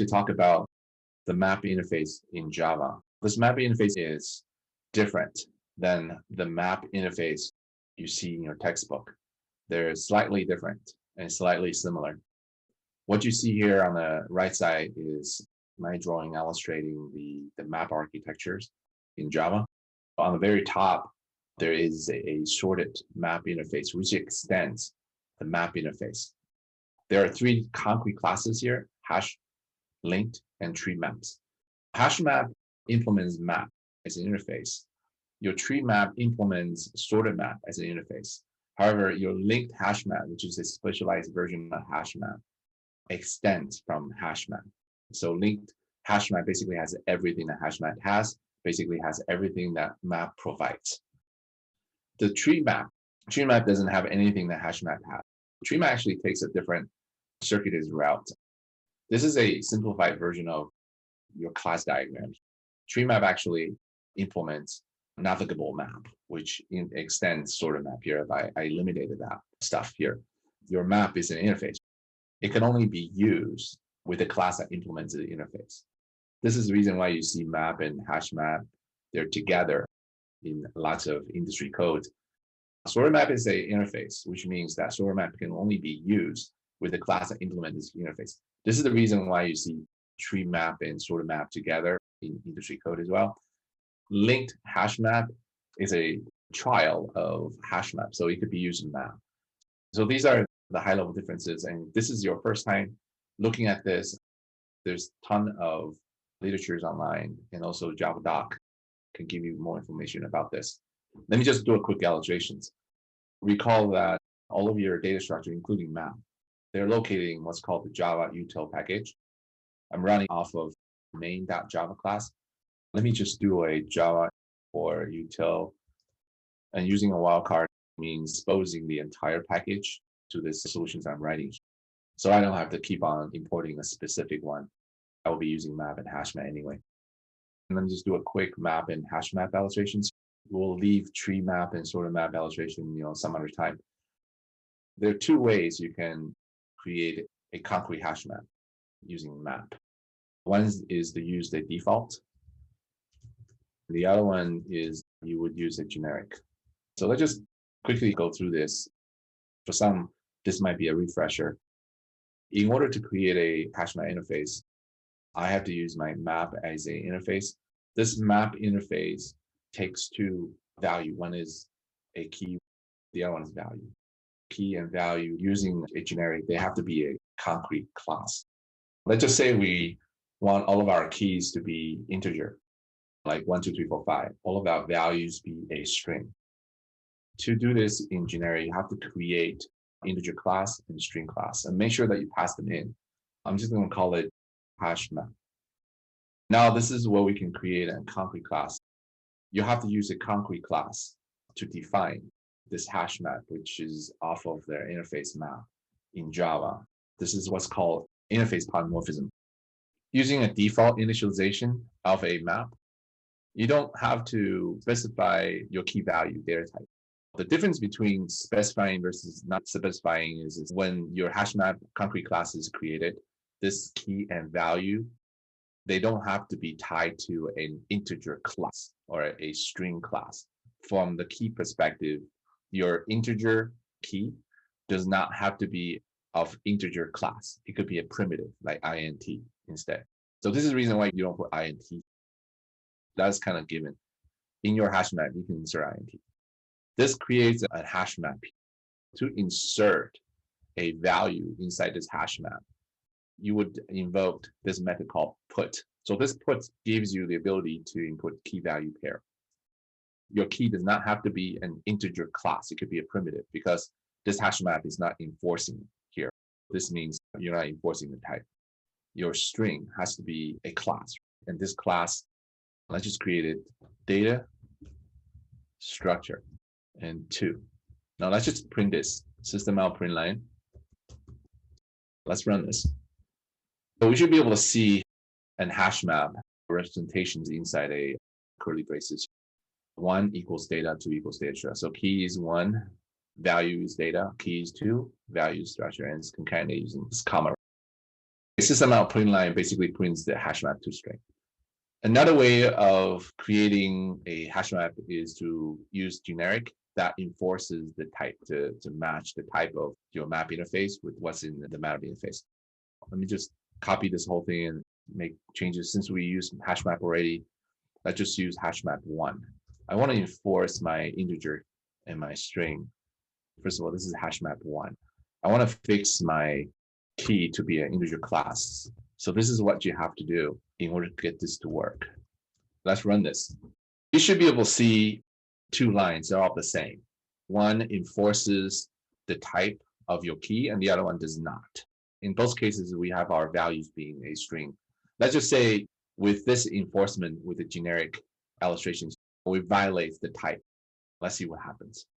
to talk about the map interface in Java. This map interface is different than the map interface you see in your textbook. They're slightly different and slightly similar. What you see here on the right side is my drawing illustrating the map architectures in Java. On the very top, there is a sorted map interface which extends the map interface. There are three concrete classes here: hash, linked, and tree maps. Hash map implements map as an interface. Your tree map implements sorted map as an interface. However, your linked hash map, which is a specialized version of hash map, extends from hash map. So linked hash map basically has everything that hash map has, basically has everything that map provides. The tree map doesn't have anything that hash map has. Tree map actually takes a different circuitous route. This is a simplified version of your class diagram. Tree map actually implements navigable map, which extends sorted map here. I eliminated that stuff here. Your map is an interface. It can only be used with a class that implements the interface. This is the reason why you see map and hash map. They're together in lots of industry code. Sorted map is an interface, which means that sorted map can only be used with a class that implements this interface. This is the reason why you see tree map and sorted map together in industry code as well. Linked hash map is a trial of hash map, so it could be used in map. So these are the high level differences, and this is your first time looking at this. There's a ton of literatures online, and also Java Doc can give you more information about this. Let me just do a quick illustrations. Recall that all of your data structure, including map, they're located in what's called the Java util package. I'm running off of main.java class. Let me just do a Java for util, and using a wildcard means exposing the entire package to the solutions I'm writing. So I don't have to keep on importing a specific one. I will be using map and hash map anyway. And let me just do a quick map and hash map illustrations. We'll leave tree map and sorted map illustration, some other time. There are two ways you can create a concrete hash map using map. One is to use the default. The other one is you would use a generic. So let's just quickly go through this. For some, this might be a refresher. In order to create a hash map interface, I have to use my map as an interface. This map interface takes two values. One is a key, the other one is value. Key and value using a generic, they have to be a concrete class. Let's just say we want all of our keys to be integer, like 1, 2, 3, 4, 5. All of our values be a string. To do this in generic, you have to create integer class and string class and make sure that you pass them in. I'm just going to call it hash map. Now, this is where we can create a concrete class. You have to use a concrete class to define this hash map, which is off of their interface map in Java. This is what's called interface polymorphism. Using a default initialization of a map, you don't have to specify your key value data type. The difference between specifying versus not specifying is when your hash map concrete class is created, this key and value, they don't have to be tied to an integer class or a string class. From the key perspective, your integer key does not have to be of integer class. It could be a primitive like int instead. So this is the reason why you don't put int. That's kind of given. In your hash map, you can insert int. This creates a hash map. To insert a value inside this hash map, you would invoke this method called put. So this put gives you the ability to input key value pair. Your key does not have to be an integer class. It could be a primitive because this hash map is not enforcing here. This means you're not enforcing the type. Your string has to be a class. And this class, let's just create it, data structure and 2. Now let's just print this, system out print line. Let's run this. So we should be able to see an hash map representations inside a curly braces. 1 equals data, 2 equals data structure. So key is 1, value is data, key is 2, value is structure, and it's concatenated using this comma. System out printing line basically prints the hash map to string. Another way of creating a hash map is to use generic that enforces the type to match the type of your map interface with what's in the map interface. Let me just copy this whole thing and make changes. Since we use hash map already, let's just use hash map 1. I want to enforce my integer and my string. First of all, this is hash map 1. I want to fix my key to be an integer class. So this is what you have to do in order to get this to work. Let's run this. You should be able to see 2 lines. They're all the same. One enforces the type of your key and the other one does not. In both cases, we have our values being a string. Let's just say with this enforcement with the generic illustrations, we violate the type. Let's see what happens.